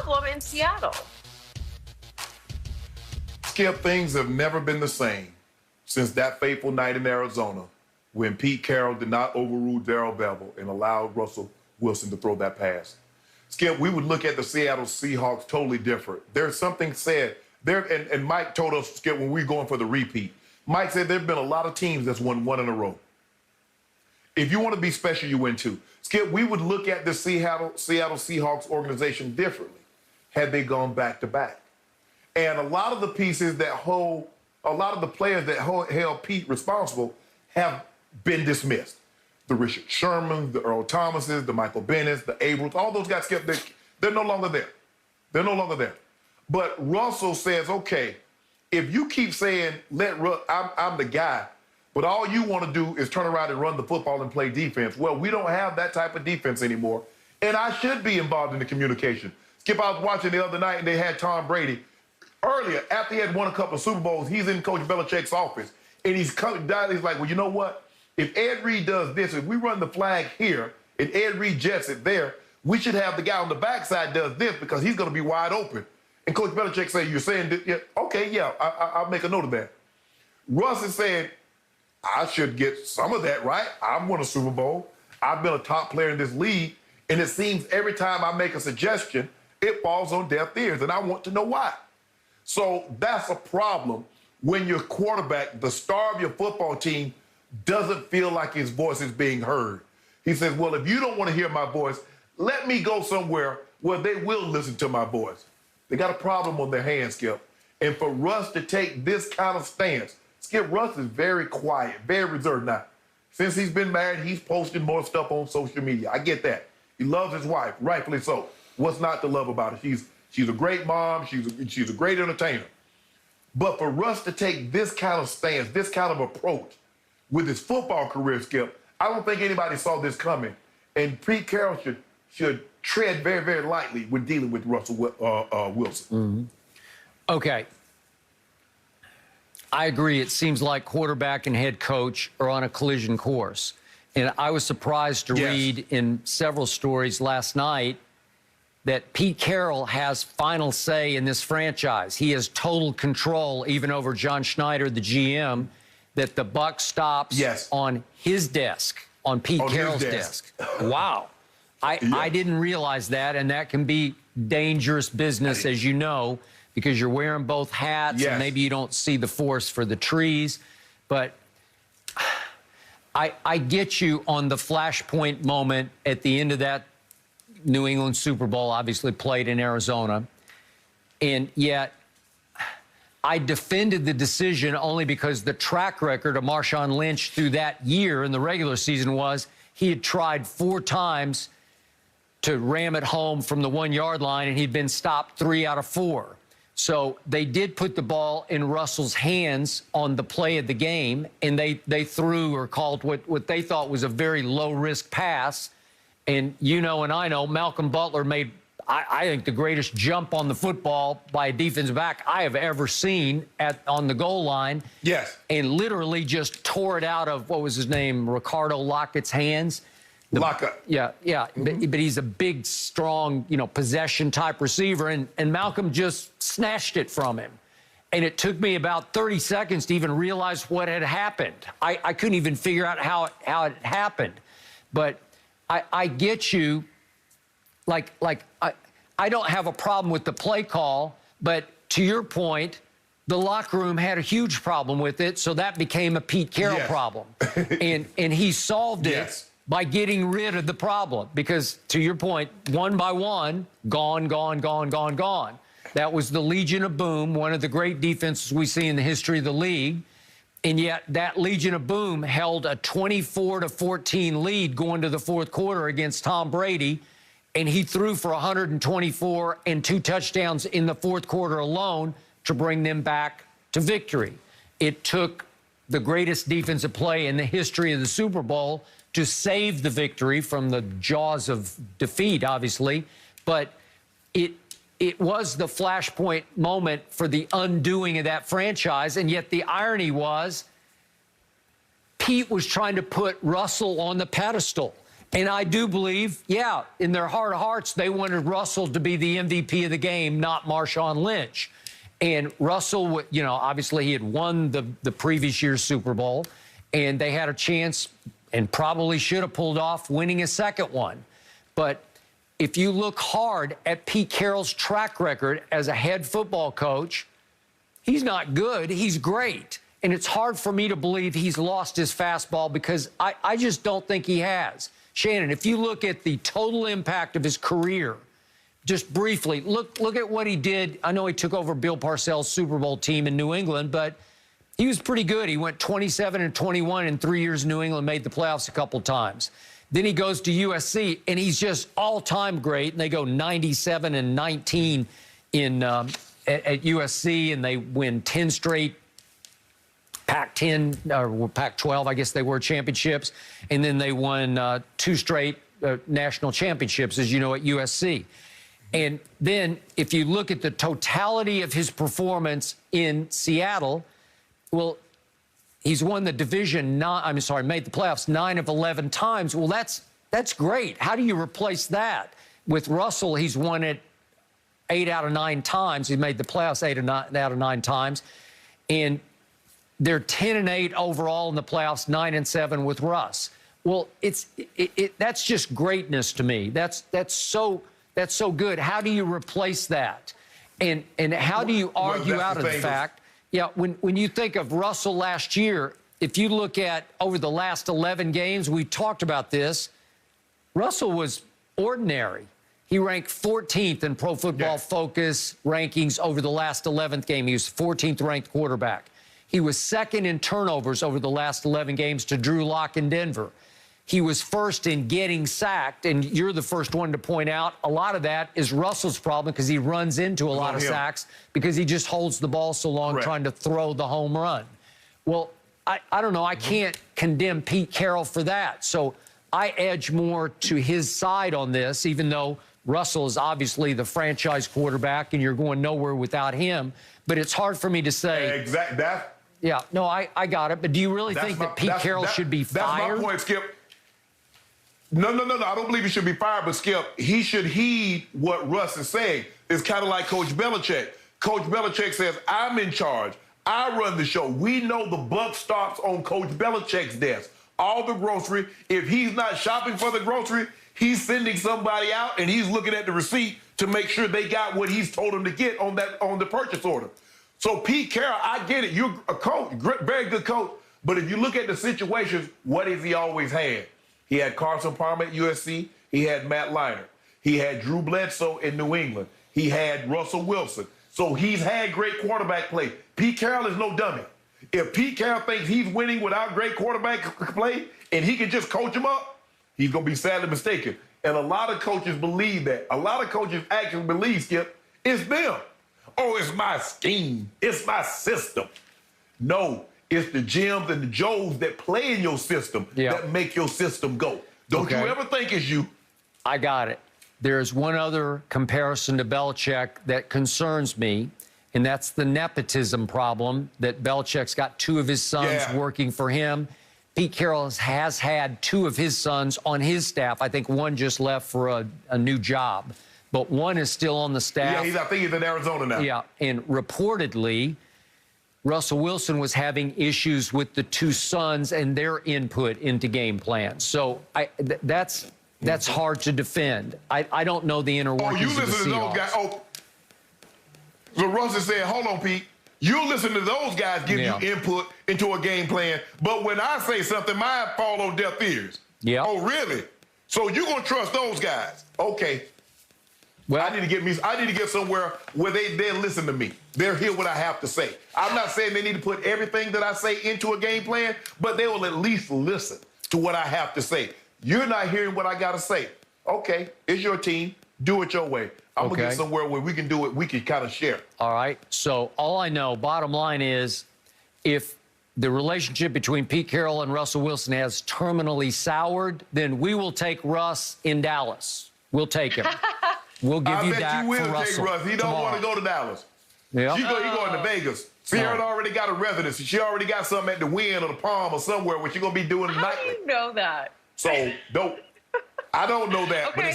problem in Seattle? Skip, things have never been the same since that fateful night in Arizona when Pete Carroll did not overrule Darrell Bevell and allowed Russell Wilson to throw that pass. Skip, we would look at the Seattle Seahawks totally different. There's something said there, and Mike told us, Skip, when we were going for the repeat, Mike said there have been a lot of teams that's won one in a row. If you want to be special, you win two. Skip, we would look at the Seattle Seahawks organization differently had they gone back-to-back. And a lot of the pieces that hold, a lot of the players that held Pete responsible have been dismissed. The Richard Shermans, the Earl Thomases, the Michael Bennett's, the Abrams, all those guys, Skip, they're no longer there. They're no longer there. But Russell says, okay, if you keep saying, I'm the guy, but all you want to do is turn around and run the football and play defense. Well, we don't have that type of defense anymore, and I should be involved in the communication. Skip, I was watching the other night, and they had Tom Brady. Earlier, after he had won a couple of Super Bowls, he's in Coach Belichick's office, and he's coming down. He's like, well, you know what? If Ed Reed does this, if we run the flag here, and Ed Reed jets it there, we should have the guy on the backside does this because he's going to be wide open. And Coach Belichick said, you're saying this? Yeah, okay, yeah, I'll make a note of that. Russ is saying, I should get some of that, right? I've won a Super Bowl. I've been a top player in this league, and it seems every time I make a suggestion, it falls on deaf ears, and I want to know why. So that's a problem when your quarterback, the star of your football team, doesn't feel like his voice is being heard. He says, well, if you don't want to hear my voice, let me go somewhere where they will listen to my voice. They got a problem on their hands, Skip. And for Russ to take this kind of stance, Skip, Russ is very quiet, very reserved. Now, since he's been married, he's posting more stuff on social media. I get that. He loves his wife, rightfully so. What's not to love about it? She's a great mom. She's a great entertainer. But for Russ to take this kind of stance, this kind of approach with his football career, Skip, I don't think anybody saw this coming. And Pete Carroll should tread very, very lightly when dealing with Russell Wilson. Mm-hmm. Okay. I agree. It seems like quarterback and head coach are on a collision course. And I was surprised to read in several stories last night that Pete Carroll has final say in this franchise. He has total control, even over John Schneider, the GM, that the buck stops on his desk, on Pete Carroll's desk. Wow. I didn't realize that, and that can be dangerous business, as you know, because you're wearing both hats, and maybe you don't see the forest for the trees. But I get you on the flashpoint moment at the end of that New England Super Bowl, obviously played in Arizona. And yet, I defended the decision only because the track record of Marshawn Lynch through that year in the regular season was he had tried 4 times to ram it home from the 1-yard line, and he'd been stopped 3 out of 4. So they did put the ball in Russell's hands on the play of the game, and they threw or called what they thought was a very low-risk pass. And you know and I know Malcolm Butler made, I think, the greatest jump on the football by a defensive back I have ever seen on the goal line. Yes. And literally just tore it out of, what was his name, Ricardo Lockett's hands. Lockett. Yeah. But he's a big, strong, possession-type receiver, and Malcolm just snatched it from him. And it took me about 30 seconds to even realize what had happened. I couldn't even figure out how it happened. But I get you. I don't have a problem with the play call, but to your point, the locker room had a huge problem with it, so that became a Pete Carroll problem. and he solved it by getting rid of the problem because, to your point, one by one, gone. That was the Legion of Boom, one of the great defenses we see in the history of the league. And yet that Legion of Boom held a 24-14 lead going to the fourth quarter against Tom Brady, and he threw for 124 and 2 touchdowns in the fourth quarter alone to bring them back to victory. It took the greatest defensive play in the history of the Super Bowl to save the victory from the jaws of defeat, obviously, but it was the flashpoint moment for the undoing of that franchise, and yet the irony was Pete was trying to put Russell on the pedestal. And I do believe, yeah, in their heart of hearts, they wanted Russell to be the MVP of the game, not Marshawn Lynch. And Russell, you know, obviously he had won the previous year's Super Bowl, and they had a chance and probably should have pulled off winning a second one. But if you look hard at Pete Carroll's track record as a head football coach, he's not good, he's great. And it's hard for me to believe he's lost his fastball because I just don't think he has. Shannon, if you look at the total impact of his career, just briefly, look at what he did. I know he took over Bill Parcells' Super Bowl team in New England, but he was pretty good. He went 27-21 in 3 years in New England, made the playoffs a couple times. Then he goes to USC, and he's just all-time great. And they go 97-19 in at USC, and they win 10 straight Pac-10 or Pac-12, I guess they were, championships. And then they won 2 straight national championships, as you know, at USC. And then if you look at the totality of his performance in Seattle, well, he's won the division, made the playoffs 9 of 11 times. Well, that's great. How do you replace that? With Russell, he's won it 8 out of 9 times. He made the playoffs 8 out of 9 times. And they're 10-8 overall in the playoffs, 9-7 with Russ. Well, that's just greatness to me. That's so good. How do you replace that? And how do you argue out of the fact? Yeah, when you think of Russell last year, if you look at over the last 11 games, we talked about this, Russell was ordinary. He ranked 14th in Pro Football Focus rankings over the last 11th game. He was 14th ranked quarterback. He was 2nd in turnovers over the last 11 games to Drew Lock in Denver. He was 1st in getting sacked, and you're the first one to point out a lot of that is Russell's problem because he runs into a lot of sacks because he just holds the ball so long trying to throw the home run. Well, I don't know. I can't condemn Pete Carroll for that. So I edge more to his side on this, even though Russell is obviously the franchise quarterback and you're going nowhere without him. But it's hard for me to say. Exactly. Yeah, no, I got it. But do you really think that Pete Carroll should be fired? That's my point, Skip. No. I don't believe he should be fired, but Skip, he should heed what Russ is saying. It's kind of like Coach Belichick. Coach Belichick says, I'm in charge. I run the show. We know the buck stops on Coach Belichick's desk. All the grocery. If he's not shopping for the grocery, he's sending somebody out and he's looking at the receipt to make sure they got what he's told them to get on the purchase order. So Pete Carroll, I get it. You're a coach, very good coach. But if you look at the situations, what has he always had? He had Carson Palmer at USC. He had Matt Leinart. He had Drew Bledsoe in New England. He had Russell Wilson. So he's had great quarterback play. Pete Carroll is no dummy. If Pete Carroll thinks he's winning without great quarterback play and he can just coach him up, he's going to be sadly mistaken. And a lot of coaches believe that. A lot of coaches actually believe, Skip, it's them. Oh, it's my scheme. It's my system. No, it's the Jims and the Joes that play in your system that make your system go. Don't you ever think it's you. I got it. There's one other comparison to Belichick that concerns me, and that's the nepotism problem that Belichick's got 2 of his sons working for him. Pete Carroll has had 2 of his sons on his staff. I think one just left for a new job, but one is still on the staff. Yeah, I think he's in Arizona now. Yeah, and reportedly, Russell Wilson was having issues with the 2 sons and their input into game plans. So that's hard to defend. I don't know the inner workings of the Seahawks. To those guys. Oh, so Russell said, hold on, Pete. You listen to those guys give you input into a game plan, but when I say something, mine fall on deaf ears. Yeah. Oh, really? So you're gonna trust those guys? Okay. Well, I need to get somewhere where they'll listen to me. They'll hear what I have to say. I'm not saying they need to put everything that I say into a game plan, but they will at least listen to what I have to say. You're not hearing what I got to say. Okay, it's your team. Do it your way. I'm going to get somewhere where we can do it. We can kind of share. All right. So all I know, bottom line is, if the relationship between Pete Carroll and Russell Wilson has terminally soured, then we will take Russ in Dallas. We'll take him. We'll give you Dak for Russell. I bet you will take Russ. He don't want to go to Dallas. Yeah. He's going to Vegas. Sierra already got a residency. She already got something at the Wynn or the Palm or somewhere where she's going to be doing nightly. How do you know that? So, don't. I don't know that, but Okay. it